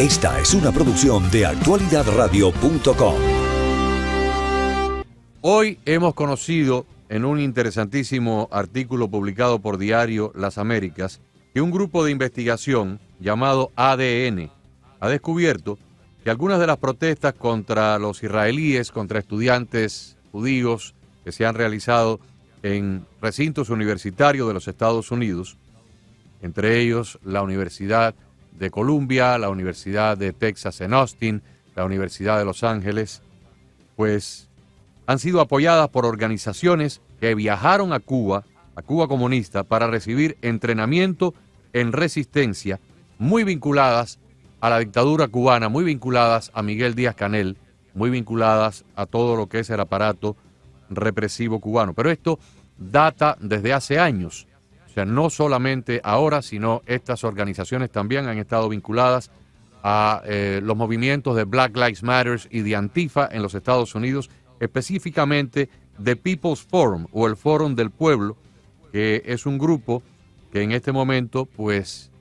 Esta es una producción de actualidadradio.com. Hoy hemos conocido en un interesantísimo artículo publicado por Diario Las Américas que un grupo de investigación llamado ADN ha descubierto que algunas de las protestas contra los israelíes, contra estudiantes judíos que se han realizado en recintos universitarios de los Estados Unidos, entre ellos la Universidad de Columbia, la Universidad de Texas en Austin, la Universidad de Los Ángeles, pues han sido apoyadas por organizaciones que viajaron a Cuba comunista, para recibir entrenamiento en resistencia, muy vinculadas a la dictadura cubana, muy vinculadas a Miguel Díaz-Canel, muy vinculadas a todo lo que es el aparato represivo cubano. Pero esto data desde hace años. O sea, no solamente ahora, sino estas organizaciones también han estado vinculadas a los movimientos de Black Lives Matter y de Antifa en los Estados Unidos, específicamente de People's Forum o el Fórum del Pueblo, que es un grupo que en este momento pues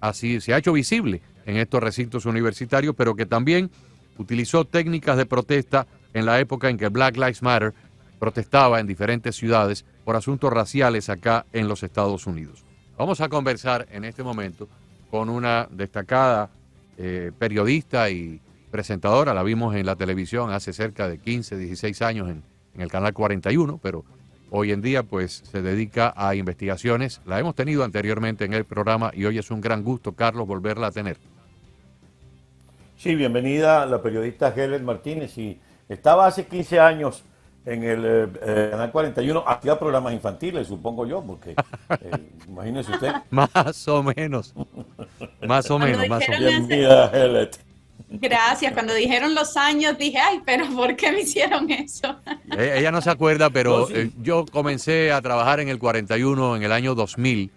así se ha hecho visible en estos recintos universitarios, pero que también utilizó técnicas de protesta en la época en que Black Lives Matter protestaba en diferentes ciudades por asuntos raciales acá en los Estados Unidos. Vamos a conversar en este momento con una destacada periodista y presentadora. La vimos en la televisión hace cerca de 15, 16 años en el canal 41, pero hoy en día pues se dedica a investigaciones. La hemos tenido anteriormente en el programa y hoy es un gran gusto, Carlos, volverla a tener. Sí, bienvenida la periodista Helen Martínez. Y estaba hace 15 años en el canal 41, hacía programas infantiles, supongo yo, porque imagínese usted. Más o menos. Más o menos. Bienvenida, Helen. Gracias. Cuando dijeron los años dije, ay, pero ¿por qué me hicieron eso? Ella no se acuerda, pero No, sí. yo comencé a trabajar en el 41 en el año 2000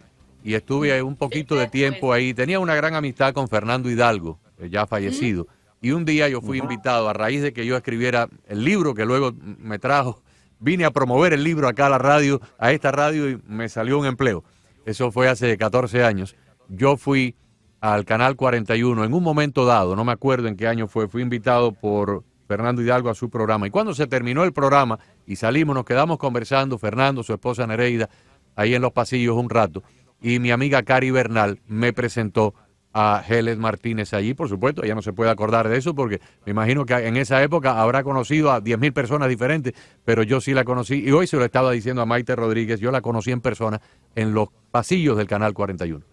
y estuve un poquito de tiempo ahí. Tenía una gran amistad con Fernando Hidalgo, ya fallecido. Y un día yo fui invitado, a raíz de que yo escribiera el libro que luego me trajo, vine a promover el libro acá a la radio, a esta radio, y me salió un empleo. Eso fue hace 14 años. Yo fui al canal 41 en un momento dado, no me acuerdo en qué año fui invitado por Fernando Hidalgo a su programa. Y cuando se terminó el programa y salimos, nos quedamos conversando, Fernando, su esposa Nereida, ahí en los pasillos un rato, y mi amiga Cari Bernal me presentó a Helen Martínez allí. Por supuesto, ella no se puede acordar de eso porque me imagino que en esa época habrá conocido a 10.000 personas diferentes, pero yo sí la conocí y hoy se lo estaba diciendo a Maite Rodríguez, yo la conocí en persona en los pasillos del canal 41.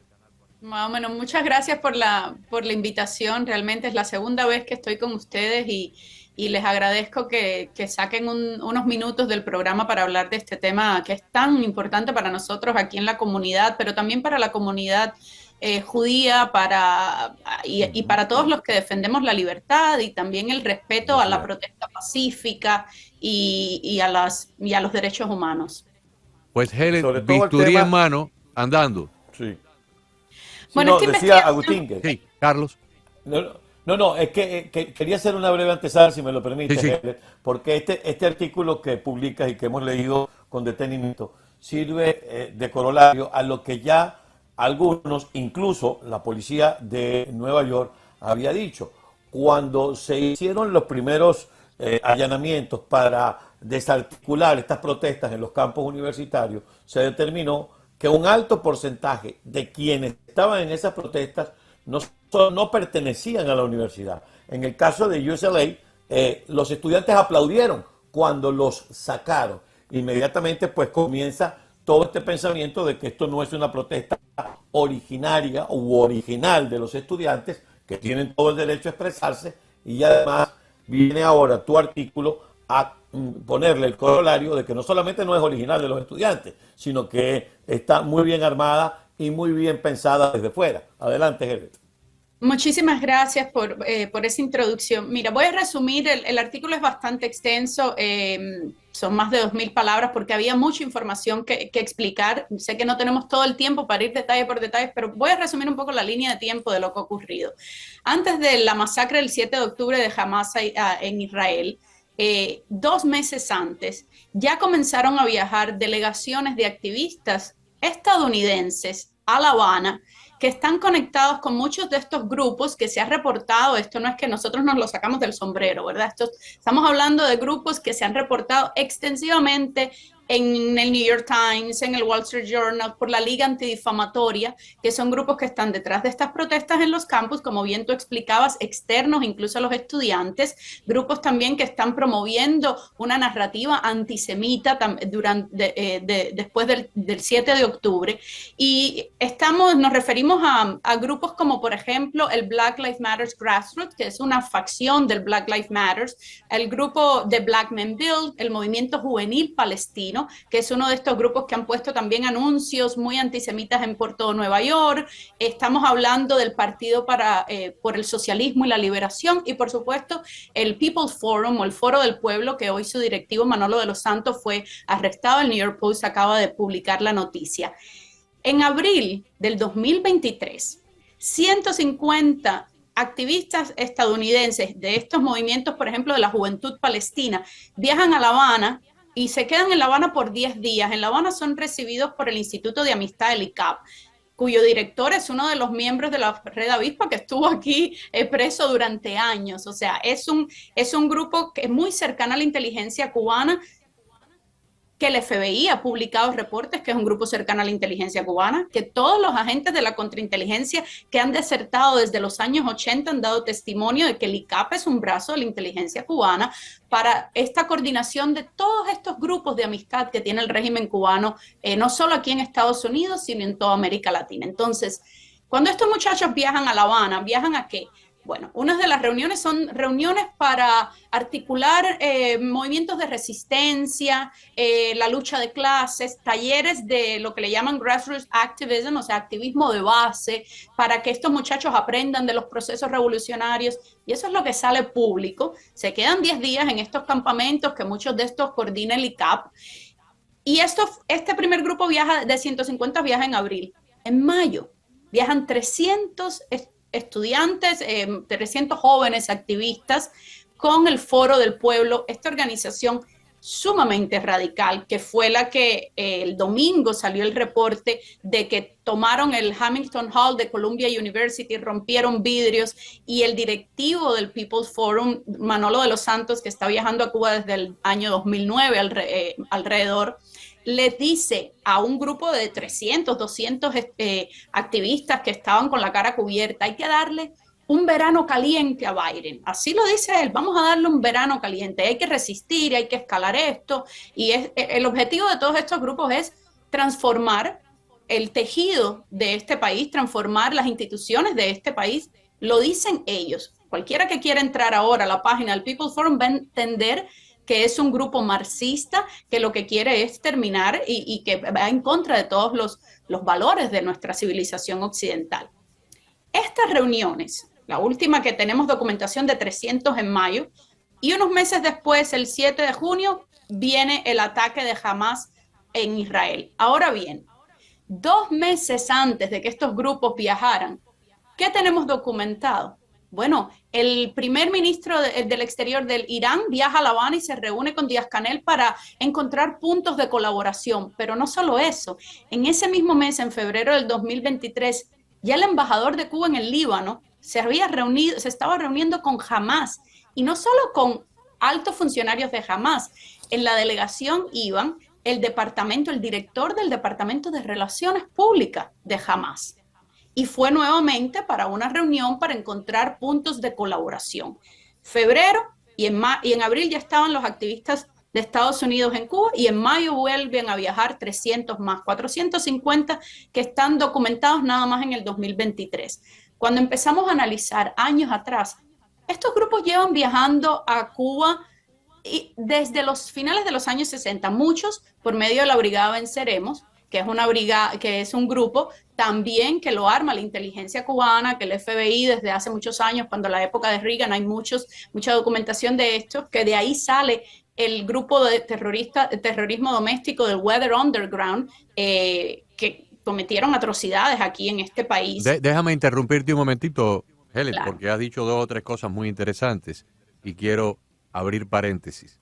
Bueno, muchas gracias por la invitación. Realmente es la segunda vez que estoy con ustedes y les agradezco que saquen unos minutos del programa para hablar de este tema que es tan importante para nosotros aquí en la comunidad, pero también para la comunidad judía, y para todos los que defendemos la libertad y también el respeto a la protesta pacífica y a los derechos humanos. Pues Helen, bisturí en mano, andando. Sí. Bueno, no, decía Agustín que... Sí, Carlos. No, es que quería hacer una breve antesala, si me lo permite, Sí. Helen, porque este artículo que publicas y que hemos leído con detenimiento sirve de corolario a lo que ya algunos, incluso la policía de Nueva York, había dicho. Cuando se hicieron los primeros allanamientos para desarticular estas protestas en los campos universitarios, se determinó que un alto porcentaje de quienes estaban en esas protestas no pertenecían a la universidad. En el caso de UCLA, los estudiantes aplaudieron cuando los sacaron. Inmediatamente pues comienza todo este pensamiento de que esto no es una protesta originaria u original de los estudiantes, que tienen todo el derecho a expresarse, y además viene ahora tu artículo a ponerle el corolario de que no solamente no es original de los estudiantes, sino que está muy bien armada y muy bien pensada desde fuera. Adelante, Helen. Muchísimas gracias por esa introducción. Mira, voy a resumir, el artículo es bastante extenso, son más de 2.000 palabras porque había mucha información que explicar. Sé que no tenemos todo el tiempo para ir detalle por detalle, pero voy a resumir un poco la línea de tiempo de lo que ha ocurrido. Antes de la masacre del 7 de octubre de Hamas en Israel, 2 meses antes, ya comenzaron a viajar delegaciones de activistas estadounidenses a La Habana que están conectados con muchos de estos grupos que se ha reportado. Esto no es que nosotros nos lo sacamos del sombrero, ¿verdad? Estamos hablando de grupos que se han reportado extensivamente en el New York Times, en el Wall Street Journal, por la Liga Antidifamatoria, que son grupos que están detrás de estas protestas en los campus, como bien tú explicabas, externos incluso a los estudiantes, grupos también que están promoviendo una narrativa antisemita después del 7 de octubre. Y nos referimos a grupos como, por ejemplo, el Black Lives Matter Grassroots, que es una facción del Black Lives Matter, el grupo de Black Men Build, el movimiento juvenil palestino, que es uno de estos grupos que han puesto también anuncios muy antisemitas por todo Nueva York. Estamos hablando del Partido por el Socialismo y la Liberación, y por supuesto el People's Forum, o el Foro del Pueblo, que hoy su directivo Manolo de los Santos fue arrestado. El New York Post acaba de publicar la noticia. En abril del 2023, 150 activistas estadounidenses de estos movimientos, por ejemplo, de la Juventud Palestina, viajan a La Habana y se quedan en La Habana por 10 días. En La Habana son recibidos por el Instituto de Amistad del ICAP, cuyo director es uno de los miembros de la Red Avispa que estuvo aquí preso durante años. O sea, es un grupo que es muy cercano a la inteligencia cubana, que el FBI ha publicado reportes que es un grupo cercano a la inteligencia cubana, que todos los agentes de la contrainteligencia que han desertado desde los años 80 han dado testimonio de que el ICAP es un brazo de la inteligencia cubana para esta coordinación de todos estos grupos de amistad que tiene el régimen cubano, no solo aquí en Estados Unidos, sino en toda América Latina. Entonces, cuando estos muchachos viajan a La Habana, ¿viajan a qué? Bueno, unas de las reuniones son reuniones para articular movimientos de resistencia, la lucha de clases, talleres de lo que le llaman grassroots activism, o sea, activismo de base, para que estos muchachos aprendan de los procesos revolucionarios, y eso es lo que sale público. Se quedan 10 días en estos campamentos, que muchos de estos coordina el ICAP, y este primer grupo de 150 viaja en abril. En mayo viajan 300 estudiantes, 300 jóvenes activistas con el Foro del Pueblo, esta organización sumamente radical, que fue la que el domingo salió el reporte de que tomaron el Hamilton Hall de Columbia University, rompieron vidrios, y el directivo del People's Forum, Manolo de los Santos, que está viajando a Cuba desde el año 2009 alrededor, le dice a un grupo de 300, 200 activistas que estaban con la cara cubierta: hay que darle un verano caliente a Biden. Así lo dice él: vamos a darle un verano caliente, hay que resistir, hay que escalar esto. Y el objetivo de todos estos grupos es transformar el tejido de este país, transformar las instituciones de este país. Lo dicen ellos. Cualquiera que quiera entrar ahora a la página del People's Forum va a entender que es un grupo marxista que lo que quiere es terminar y que va en contra de todos los valores de nuestra civilización occidental. Estas reuniones, la última que tenemos documentación de 300 en mayo, y unos meses después, el 7 de junio, viene el ataque de Hamas en Israel. Ahora bien, 2 meses antes de que estos grupos viajaran, ¿qué tenemos documentado? Bueno, el primer ministro del Exterior del Irán viaja a La Habana y se reúne con Díaz-Canel para encontrar puntos de colaboración. Pero no solo eso, en ese mismo mes, en febrero del 2023, ya el embajador de Cuba en el Líbano se estaba reuniendo con Hamas, y no solo con altos funcionarios de Hamas. En la delegación iban el director del Departamento de Relaciones Públicas de Hamas. Y fue nuevamente para una reunión para encontrar puntos de colaboración. Febrero y en abril ya estaban los activistas de Estados Unidos en Cuba, y en mayo vuelven a viajar 300 más, 450 que están documentados nada más en el 2023. Cuando empezamos a analizar años atrás, estos grupos llevan viajando a Cuba y desde los finales de los años 60, muchos por medio de la Brigada Venceremos, que es una brigada, que es un grupo también que lo arma la inteligencia cubana, que el FBI desde hace muchos años, cuando la época de Reagan, hay mucha documentación de esto, que de ahí sale el grupo de terrorismo doméstico del Weather Underground, que cometieron atrocidades aquí en este país. Déjame interrumpirte un momentito, Helen, Claro. porque has dicho 2 o 3 cosas muy interesantes y quiero abrir paréntesis.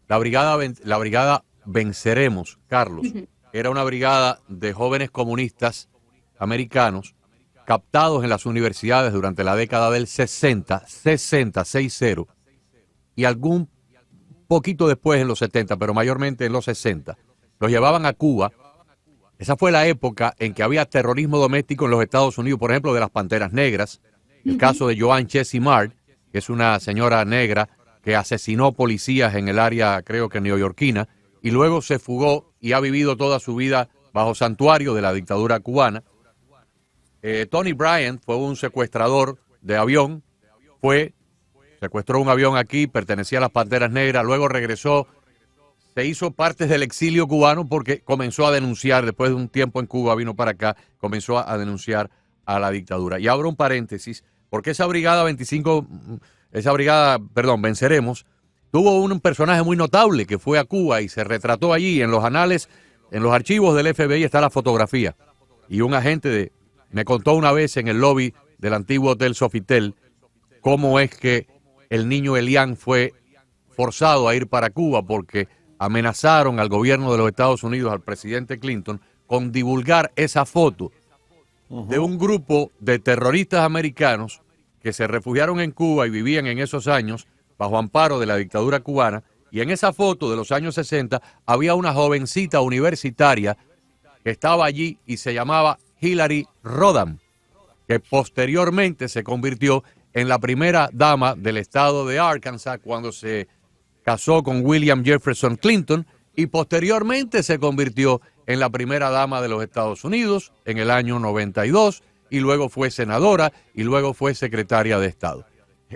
La brigada Venceremos, Carlos, era una brigada de jóvenes comunistas americanos captados en las universidades durante la década del 60, y algún poquito después en los 70, pero mayormente en los 60, los llevaban a Cuba. Esa fue la época en que había terrorismo doméstico en los Estados Unidos, por ejemplo, de las Panteras Negras, el caso de Joan Chesimard, que es una señora negra que asesinó policías en el área, creo que neoyorquina, y luego se fugó y ha vivido toda su vida bajo santuario de la dictadura cubana. Tony Bryant fue un secuestrador de avión, secuestró un avión aquí, pertenecía a las Panteras Negras, luego regresó, se hizo parte del exilio cubano porque comenzó a denunciar, después de un tiempo en Cuba vino para acá, comenzó a denunciar a la dictadura. Y abro un paréntesis, porque esa brigada Venceremos, tuvo un personaje muy notable que fue a Cuba y se retrató allí en los anales, en los archivos del FBI está la fotografía. Y un agente me contó una vez en el lobby del antiguo Hotel Sofitel cómo es que el niño Elian fue forzado a ir para Cuba porque amenazaron al gobierno de los Estados Unidos, al presidente Clinton, con divulgar esa foto de un grupo de terroristas americanos que se refugiaron en Cuba y vivían en esos años bajo amparo de la dictadura cubana, y en esa foto de los años 60 había una jovencita universitaria que estaba allí y se llamaba Hillary Rodham, que posteriormente se convirtió en la primera dama del estado de Arkansas cuando se casó con William Jefferson Clinton, y posteriormente se convirtió en la primera dama de los Estados Unidos en el año 92, y luego fue senadora y luego fue secretaria de Estado.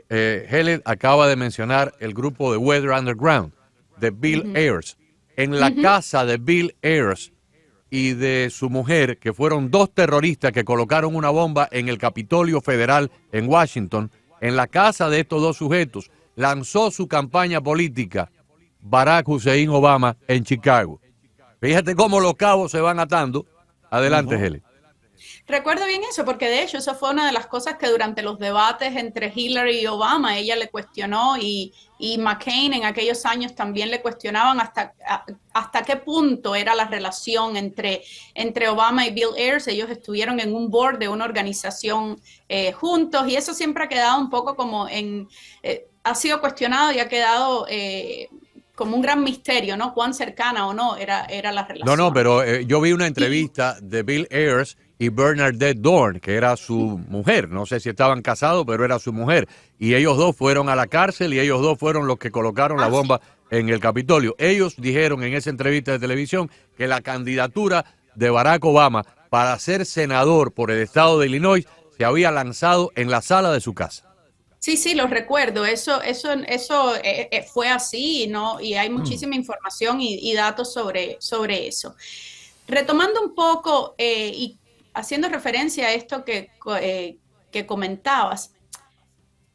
Helen acaba de mencionar el grupo de Weather Underground, de Bill Ayers. En la casa de Bill Ayers y de su mujer, que fueron dos terroristas que colocaron una bomba en el Capitolio Federal en Washington, en la casa de estos dos sujetos, lanzó su campaña política Barack Hussein Obama en Chicago. Fíjate cómo los cabos se van atando. Adelante, Helen. Recuerdo bien eso, porque de hecho eso fue una de las cosas que durante los debates entre Hillary y Obama ella le cuestionó, y McCain en aquellos años también le cuestionaban hasta qué punto era la relación entre Obama y Bill Ayers. Ellos estuvieron en un board de una organización juntos, y eso siempre ha quedado un poco como ha sido cuestionado y ha quedado como un gran misterio, ¿no? Cuán cercana o no era la relación. No, pero yo vi una entrevista de Bill Ayers y Bernadette Dorn, que era su mujer. No sé si estaban casados, pero era su mujer. Y ellos dos fueron a la cárcel y ellos dos fueron los que colocaron la bomba en el Capitolio. Ellos dijeron en esa entrevista de televisión que la candidatura de Barack Obama para ser senador por el estado de Illinois se había lanzado en la sala de su casa. Sí, lo recuerdo. Eso fue así, ¿no? Y hay muchísima información y datos sobre eso. Retomando un poco y haciendo referencia a esto que comentabas,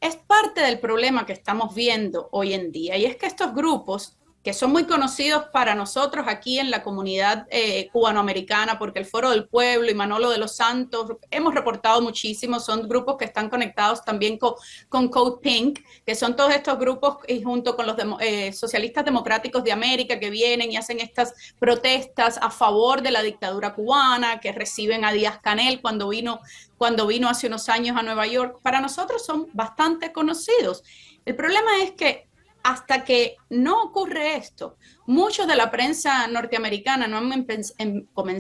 es parte del problema que estamos viendo hoy en día, y es que estos grupos, que son muy conocidos para nosotros aquí en la comunidad cubanoamericana, porque el Foro del Pueblo y Manolo de los Santos hemos reportado muchísimo, son grupos que están conectados también con Code Pink, que son todos estos grupos, y junto con los socialistas democráticos de América, que vienen y hacen estas protestas a favor de la dictadura cubana, que reciben a Díaz-Canel cuando vino hace unos años a Nueva York. Para nosotros son bastante conocidos. El problema es que hasta que no ocurre esto, muchos de la prensa norteamericana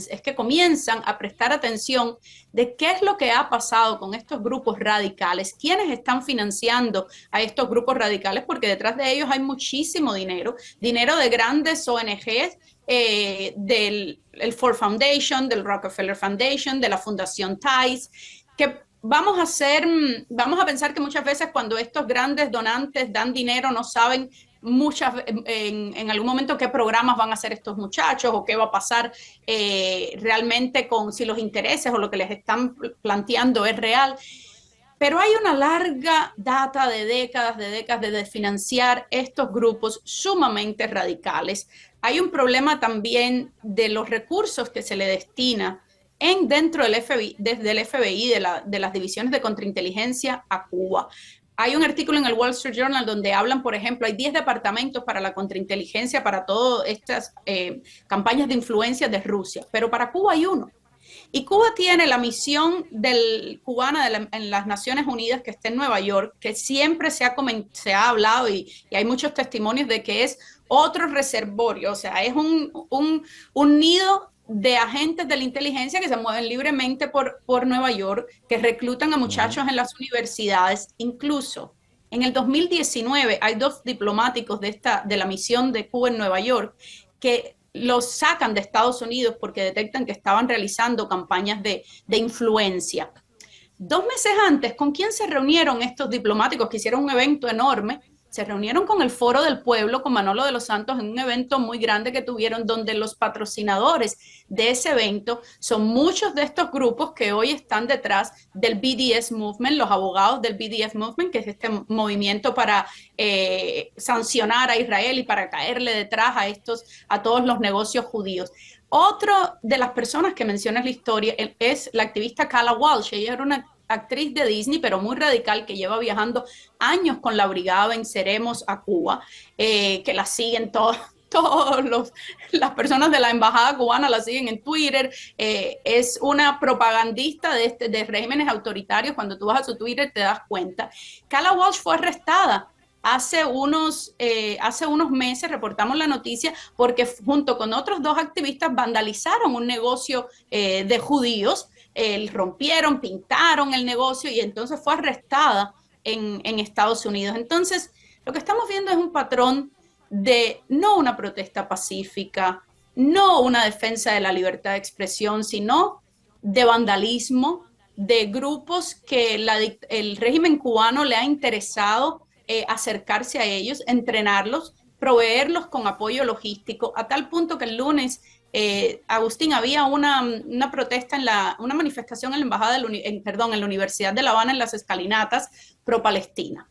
es que comienzan a prestar atención de qué es lo que ha pasado con estos grupos radicales, quiénes están financiando a estos grupos radicales, porque detrás de ellos hay muchísimo dinero de grandes ONGs, del Ford Foundation, del Rockefeller Foundation, de la Fundación Tice, que vamos a pensar que muchas veces cuando estos grandes donantes dan dinero no saben en algún momento qué programas van a hacer estos muchachos o qué va a pasar realmente con si los intereses o lo que les están planteando es real. Pero hay una larga data de décadas de desfinanciar estos grupos sumamente radicales. Hay un problema también de los recursos que se le destina dentro del FBI, desde el FBI, de las divisiones de contrainteligencia a Cuba. Hay un artículo en el Wall Street Journal donde hablan, por ejemplo, hay 10 departamentos para la contrainteligencia, para todas estas campañas de influencia de Rusia, pero para Cuba hay uno. Y Cuba tiene la misión cubana en las Naciones Unidas, que está en Nueva York, que siempre se ha hablado y hay muchos testimonios de que es otro reservorio, o sea, es un nido de agentes de la inteligencia que se mueven libremente por Nueva York, que reclutan a muchachos en las universidades. Incluso en el 2019 hay 2 diplomáticos de la misión de Cuba en Nueva York que los sacan de Estados Unidos porque detectan que estaban realizando campañas de influencia. 2 meses antes, ¿con quién se reunieron estos diplomáticos que hicieron un evento enorme? Se reunieron con el Foro del Pueblo, con Manolo de los Santos, en un evento muy grande que tuvieron, donde los patrocinadores de ese evento son muchos de estos grupos que hoy están detrás del BDS Movement, los abogados del BDS Movement, que es este movimiento para sancionar a Israel y para caerle detrás a todos los negocios judíos. Otra de las personas que menciona en la historia es la activista Kala Walsh. Ella era una actriz de Disney, pero muy radical, que lleva viajando años con la Brigada Venceremos a Cuba, que la siguen todas las personas de la embajada cubana, la siguen en Twitter. Es una propagandista de regímenes autoritarios. Cuando tú vas a su Twitter te das cuenta. Kala Walsh fue arrestada hace unos meses, reportamos la noticia, porque junto con otros 2 activistas vandalizaron un negocio de judíos. Rompieron, pintaron el negocio y entonces fue arrestada en Estados Unidos. Entonces, lo que estamos viendo es un patrón de no una protesta pacífica, no una defensa de la libertad de expresión, sino de vandalismo, de grupos que el régimen cubano le ha interesado acercarse a ellos, entrenarlos, proveerlos con apoyo logístico, a tal punto que el lunes Agustín, había una protesta, una manifestación en la embajada, en la Universidad de La Habana, en las escalinatas pro-Palestina.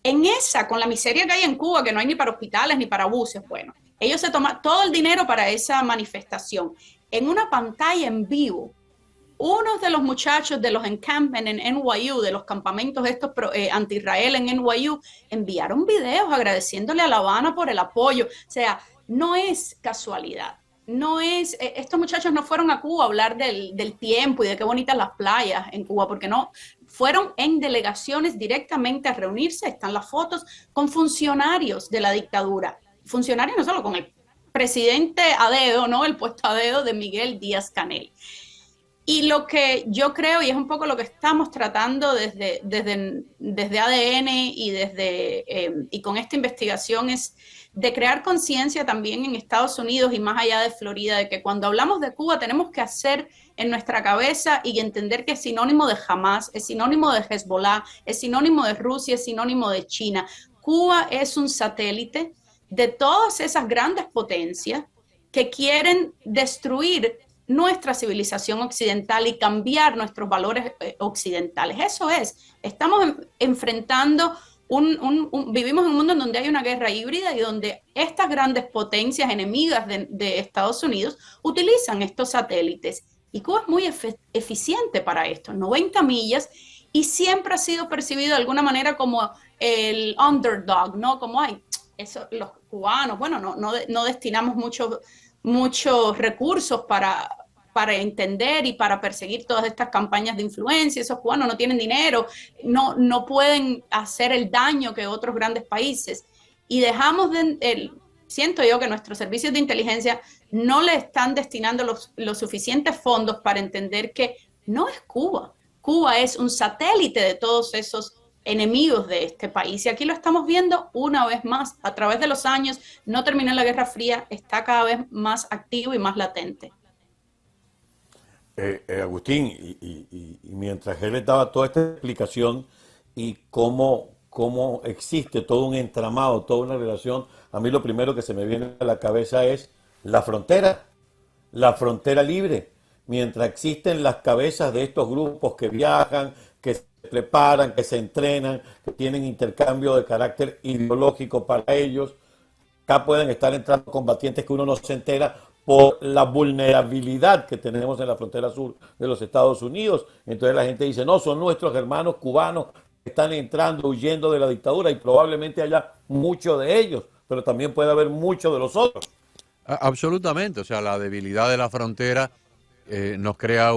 En esa, con la miseria que hay en Cuba, que no hay ni para hospitales ni para buses, bueno, ellos se toman todo el dinero para esa manifestación. En una pantalla en vivo, unos de los muchachos de los encampments en NYU, de los campamentos estos anti-Israel en NYU, enviaron videos agradeciéndole a La Habana por el apoyo. O sea, no es casualidad. No es, estos muchachos no fueron a Cuba a hablar del tiempo y de qué bonitas las playas en Cuba, porque no, fueron en delegaciones directamente a reunirse, están las fotos, con funcionarios de la dictadura, funcionarios no solo con el presidente a dedo, ¿no? El puesto a dedo de Miguel Díaz-Canel. Y lo que yo creo, y es un poco lo que estamos tratando desde ADN y con esta investigación, es de crear conciencia también en Estados Unidos y más allá de Florida, de que cuando hablamos de Cuba tenemos que hacer en nuestra cabeza y entender que es sinónimo de Hamas, es sinónimo de Hezbollah, es sinónimo de Rusia, es sinónimo de China. Cuba es un satélite de todas esas grandes potencias que quieren destruir nuestra civilización occidental y cambiar nuestros valores occidentales. Eso es, estamos enfrentando vivimos en un mundo en donde hay una guerra híbrida y donde estas grandes potencias enemigas de Estados Unidos utilizan estos satélites. Y Cuba es muy eficiente para esto, 90 millas, y siempre ha sido percibido de alguna manera como el underdog, ¿no? Como los cubanos, bueno, no destinamos muchos recursos para entender y para perseguir todas estas campañas de influencia. Esos cubanos no tienen dinero, no pueden hacer el daño que otros grandes países. Y siento yo que nuestros servicios de inteligencia no le están destinando los suficientes fondos para entender que no es Cuba. Cuba es un satélite de todos esos enemigos de este país. Y aquí lo estamos viendo una vez más. A través de los años, no terminó la Guerra Fría, está cada vez más activo y más latente. Agustín, y mientras él daba toda esta explicación y cómo existe todo un entramado, toda una relación, a mí lo primero que se me viene a la cabeza es la frontera libre. Mientras existen las cabezas de estos grupos que viajan, que se preparan, que se entrenan, que tienen intercambio de carácter ideológico para ellos, acá pueden estar entrando combatientes que uno no se entera por la vulnerabilidad que tenemos en la frontera sur de los Estados Unidos. Entonces la gente dice, no, son nuestros hermanos cubanos que están entrando, huyendo de la dictadura, y probablemente haya muchos de ellos, pero también puede haber muchos de los otros. Absolutamente, o sea, la debilidad de la frontera nos crea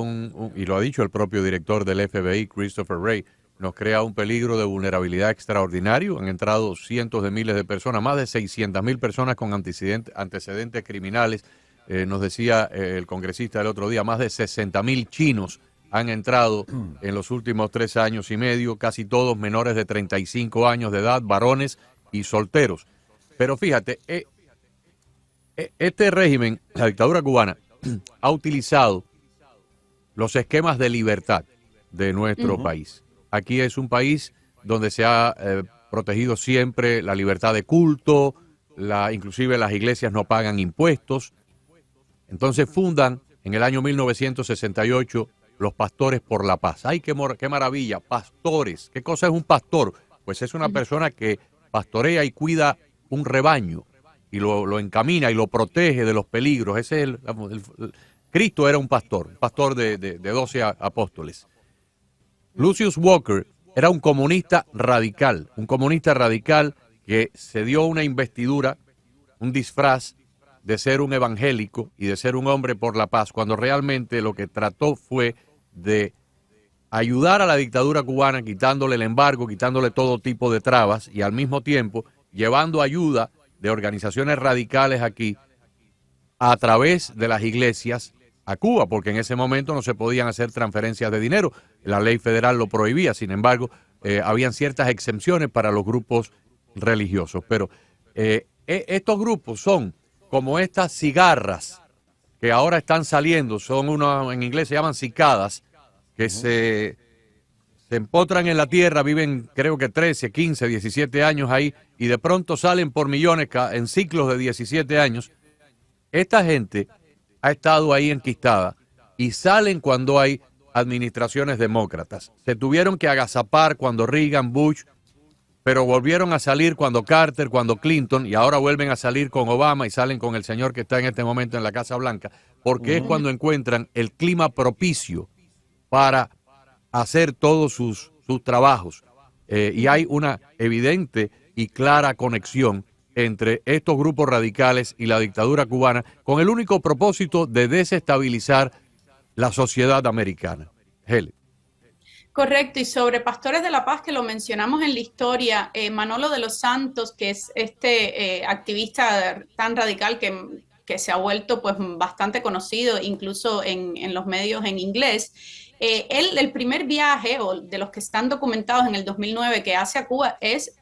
y lo ha dicho el propio director del FBI, Christopher Wray, nos crea un peligro de vulnerabilidad extraordinario. Han entrado cientos de miles de personas, más de 600.000 personas con antecedentes criminales. Nos decía el congresista el otro día, más de 60.000 chinos han entrado en los últimos 3 años y medio, casi todos menores de 35 años de edad, varones y solteros. Pero fíjate, este régimen, la dictadura cubana, ha utilizado los esquemas de libertad de nuestro país. Aquí es un país donde se ha protegido siempre la libertad de culto, inclusive las iglesias no pagan impuestos. Entonces fundan en el año 1968 los Pastores por la Paz. ¡Ay, qué maravilla! Pastores. ¿Qué cosa es un pastor? Pues es una persona que pastorea y cuida un rebaño y lo encamina y lo protege de los peligros. Ese es Cristo era un pastor de 12 apóstoles. Lucius Walker era un comunista radical que se dio una investidura, un disfraz de ser un evangélico y de ser un hombre por la paz, cuando realmente lo que trató fue de ayudar a la dictadura cubana, quitándole el embargo, quitándole todo tipo de trabas y al mismo tiempo llevando ayuda de organizaciones radicales aquí a través de las iglesias a Cuba, porque en ese momento no se podían hacer transferencias de dinero. La ley federal lo prohibía, sin embargo, habían ciertas exenciones para los grupos religiosos. Pero estos grupos son como estas cigarras que ahora están saliendo, son en inglés se llaman cicadas, que se empotran en la tierra, viven creo que 13, 15, 17 años ahí y de pronto salen por millones en ciclos de 17 años. Esta gente ha estado ahí enquistada y salen cuando hay administraciones demócratas. Se tuvieron que agazapar cuando Reagan, Bush, pero volvieron a salir cuando Carter, cuando Clinton, y ahora vuelven a salir con Obama y salen con el señor que está en este momento en la Casa Blanca, porque es cuando encuentran el clima propicio para hacer todos sus trabajos. Y hay una evidente y clara conexión entre estos grupos radicales y la dictadura cubana con el único propósito de desestabilizar la sociedad americana. Helen. Correcto, y sobre Pastores de la Paz, que lo mencionamos en la historia, Manolo de los Santos, que es este activista tan radical que se ha vuelto pues bastante conocido, incluso en los medios en inglés. El primer viaje, o de los que están documentados en el 2009, que hace a Cuba es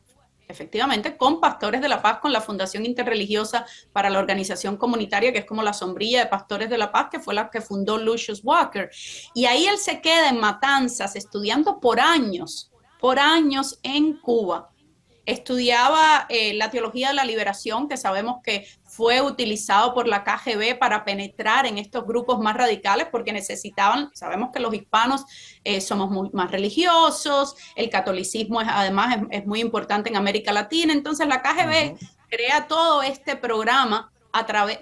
efectivamente con Pastores de la Paz, con la Fundación Interreligiosa para la Organización Comunitaria, que es como la sombrilla de Pastores de la Paz, que fue la que fundó Lucius Walker. Y ahí él se queda en Matanzas estudiando por años en Cuba. Estudiaba la teología de la liberación, que sabemos que fue utilizado por la KGB para penetrar en estos grupos más radicales, porque sabemos que los hispanos somos más religiosos, el catolicismo además es muy importante en América Latina, entonces la KGB crea todo este programa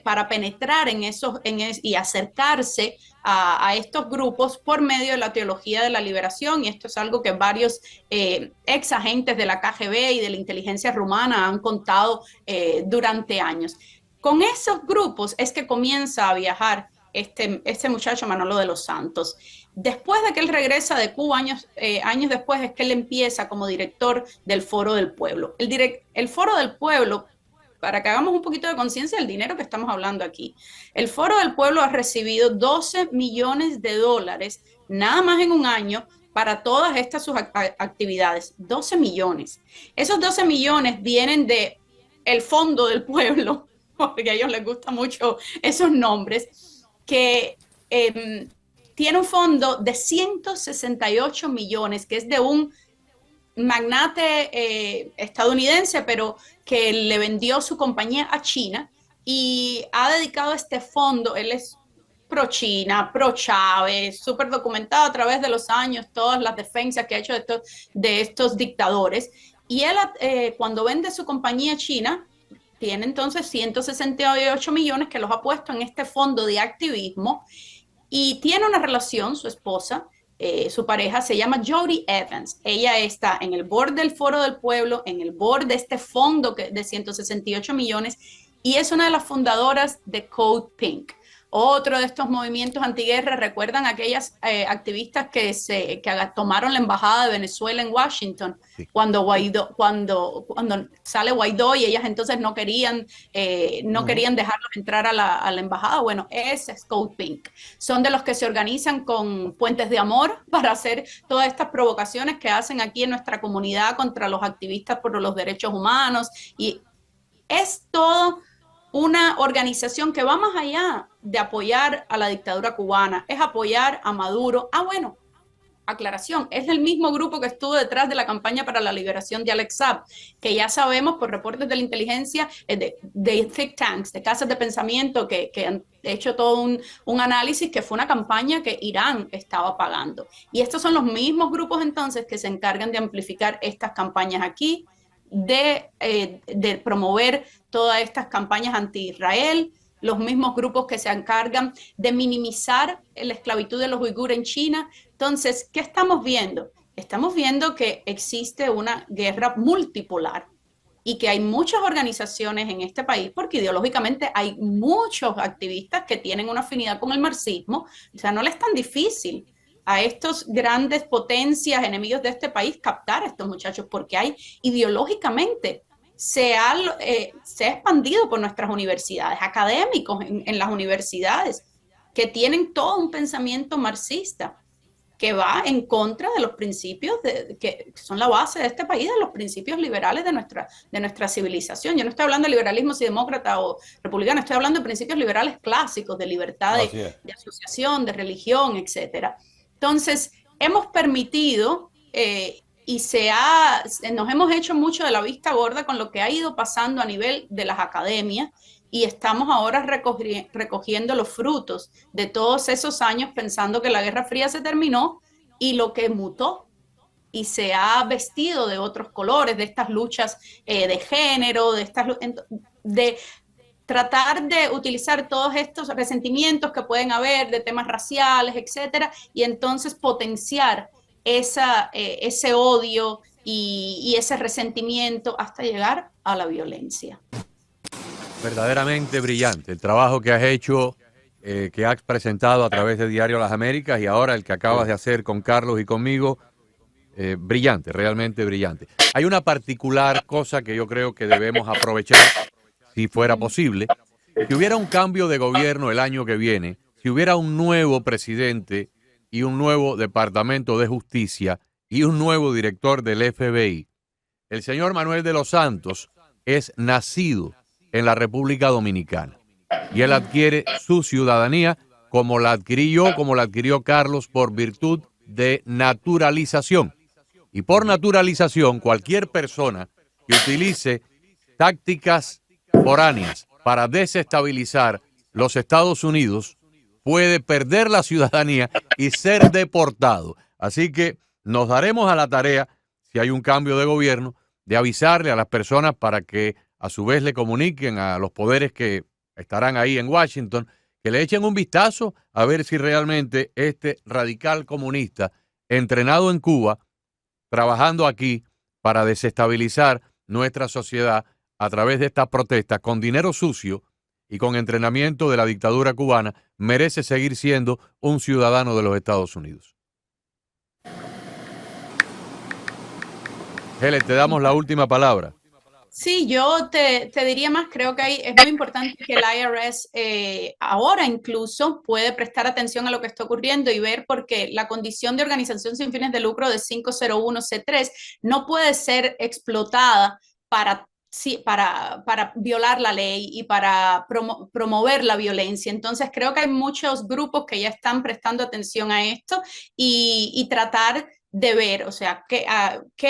para penetrar y acercarse a estos grupos por medio de la teología de la liberación, y esto es algo que varios ex agentes de la KGB y de la inteligencia rumana han contado durante años. Con esos grupos es que comienza a viajar este muchacho Manolo de los Santos. Después de que él regresa de Cuba, años después, es que él empieza como director del Foro del Pueblo. El Foro del Pueblo, para que hagamos un poquito de conciencia del dinero que estamos hablando aquí, el Foro del Pueblo ha recibido $12 millones nada más en un año para todas estas sus actividades. 12 millones. Esos 12 millones vienen del Fondo del Pueblo, porque a ellos les gustan mucho esos nombres, que tiene un fondo de 168 millones, que es de un magnate estadounidense, pero que le vendió su compañía a China y ha dedicado este fondo. Él es pro China, pro Chávez, súper documentado a través de los años, todas las defensas que ha hecho de estos dictadores. Y él, cuando vende su compañía a China, tiene entonces 168 millones que los ha puesto en este fondo de activismo, y tiene una relación, su esposa, su pareja se llama Jody Evans. Ella está en el board del Foro del Pueblo, en el board de este fondo de 168 millones, y es una de las fundadoras de Code Pink. Otro de estos movimientos antiguerra, recuerdan aquellas activistas que tomaron la embajada de Venezuela en Washington, Sí. cuando sale Guaidó y ellas entonces no querían dejarlos entrar a la embajada. Bueno, ese es Code Pink. Son de los que se organizan con Puentes de Amor para hacer todas estas provocaciones que hacen aquí en nuestra comunidad contra los activistas por los derechos humanos, y es todo una organización que va más allá de apoyar a la dictadura cubana, es apoyar a Maduro. Bueno, aclaración, es el mismo grupo que estuvo detrás de la campaña para la liberación de Alex Saab, que ya sabemos por reportes de la inteligencia, de think tanks, de casas de pensamiento que han hecho todo un análisis, que fue una campaña que Irán estaba pagando. Y estos son los mismos grupos entonces que se encargan de amplificar estas campañas aquí, de promover todas estas campañas anti-Israel, los mismos grupos que se encargan de minimizar la esclavitud de los uigures en China. Entonces, ¿qué estamos viendo? Estamos viendo que existe una guerra multipolar y que hay muchas organizaciones en este país, porque ideológicamente hay muchos activistas que tienen una afinidad con el marxismo. O sea, no les es tan difícil a estos grandes potencias, enemigos de este país, captar a estos muchachos, porque hay ideológicamente se ha expandido por nuestras universidades, académicos en las universidades, que tienen todo un pensamiento marxista que va en contra de los principios que son la base de este país, de los principios liberales de nuestra civilización. Yo no estoy hablando de liberalismo si demócrata o republicano, estoy hablando de principios liberales clásicos, de libertad de asociación, de religión, etcétera. Entonces, hemos permitido y nos hemos hecho mucho de la vista gorda con lo que ha ido pasando a nivel de las academias, y estamos ahora recogiendo los frutos de todos esos años pensando que la Guerra Fría se terminó, y lo que mutó y se ha vestido de otros colores, de estas luchas de género, de tratar de utilizar todos estos resentimientos que pueden haber de temas raciales, etcétera, y entonces potenciar ese odio y ese resentimiento hasta llegar a la violencia. Verdaderamente brillante el trabajo que has hecho, que has presentado a través de Diario Las Américas, y ahora el que acabas de hacer con Carlos y conmigo. Brillante, realmente brillante. Hay una particular cosa que yo creo que debemos aprovechar, si fuera posible. Si hubiera un cambio de gobierno el año que viene, si hubiera un nuevo presidente y un nuevo Departamento de Justicia y un nuevo director del FBI, el señor Manuel de los Santos es nacido en la República Dominicana y él adquiere su ciudadanía como la adquirí yo, como la adquirió Carlos, por virtud de naturalización. Y por naturalización, cualquier persona que utilice tácticas foráneas para desestabilizar los Estados Unidos puede perder la ciudadanía y ser deportado. Así que nos daremos a la tarea, si hay un cambio de gobierno, de avisarle a las personas para que a su vez le comuniquen a los poderes que estarán ahí en Washington, que le echen un vistazo a ver si realmente este radical comunista, entrenado en Cuba, trabajando aquí para desestabilizar nuestra sociedad a través de estas protestas con dinero sucio y con entrenamiento de la dictadura cubana, merece seguir siendo un ciudadano de los Estados Unidos. Helen, te damos la última palabra. Sí, yo te diría más, creo que es muy importante que el IRS ahora incluso puede prestar atención a lo que está ocurriendo y ver, porque la condición de organización sin fines de lucro de 501(c)(3) no puede ser explotada para violar la ley y para promover la violencia. Entonces creo que hay muchos grupos que ya están prestando atención a esto y tratar de ver, o sea, qué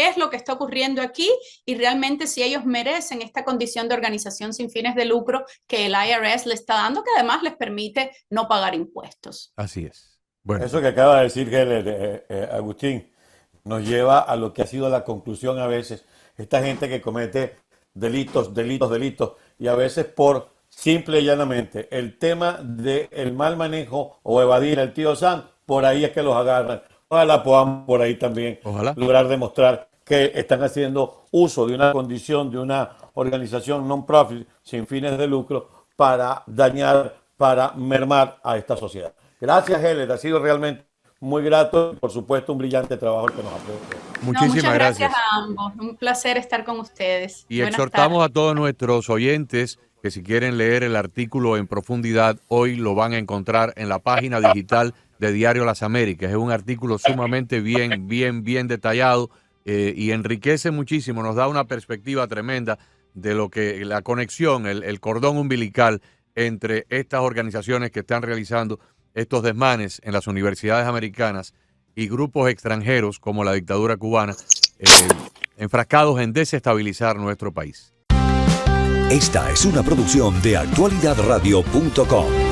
es lo que está ocurriendo aquí y realmente si ellos merecen esta condición de organización sin fines de lucro que el IRS le está dando, que además les permite no pagar impuestos. Así es. Bueno. Eso que acaba de decir Agustín nos lleva a lo que ha sido la conclusión a veces. Esta gente que comete delitos, y a veces por simple y llanamente el tema del mal manejo o evadir el tío Sam, por ahí es que los agarran. Ojalá podamos por ahí también lograr demostrar que están haciendo uso de una condición de una organización non-profit sin fines de lucro para dañar para mermar a esta sociedad. Gracias, Heller, ha sido realmente muy grato y por supuesto un brillante trabajo el que nos ha presentado. Muchísimas gracias a ambos, un placer estar con ustedes. Y Buenas exhortamos tardes. a todos nuestros oyentes que si quieren leer el artículo en profundidad, hoy lo van a encontrar en la página digital de Diario Las Américas. Es un artículo sumamente bien detallado y enriquece muchísimo, nos da una perspectiva tremenda de lo que la conexión, el cordón umbilical entre estas organizaciones que están realizando estos desmanes en las universidades americanas y grupos extranjeros como la dictadura cubana, enfrascados en desestabilizar nuestro país. Esta es una producción de actualidadradio.com.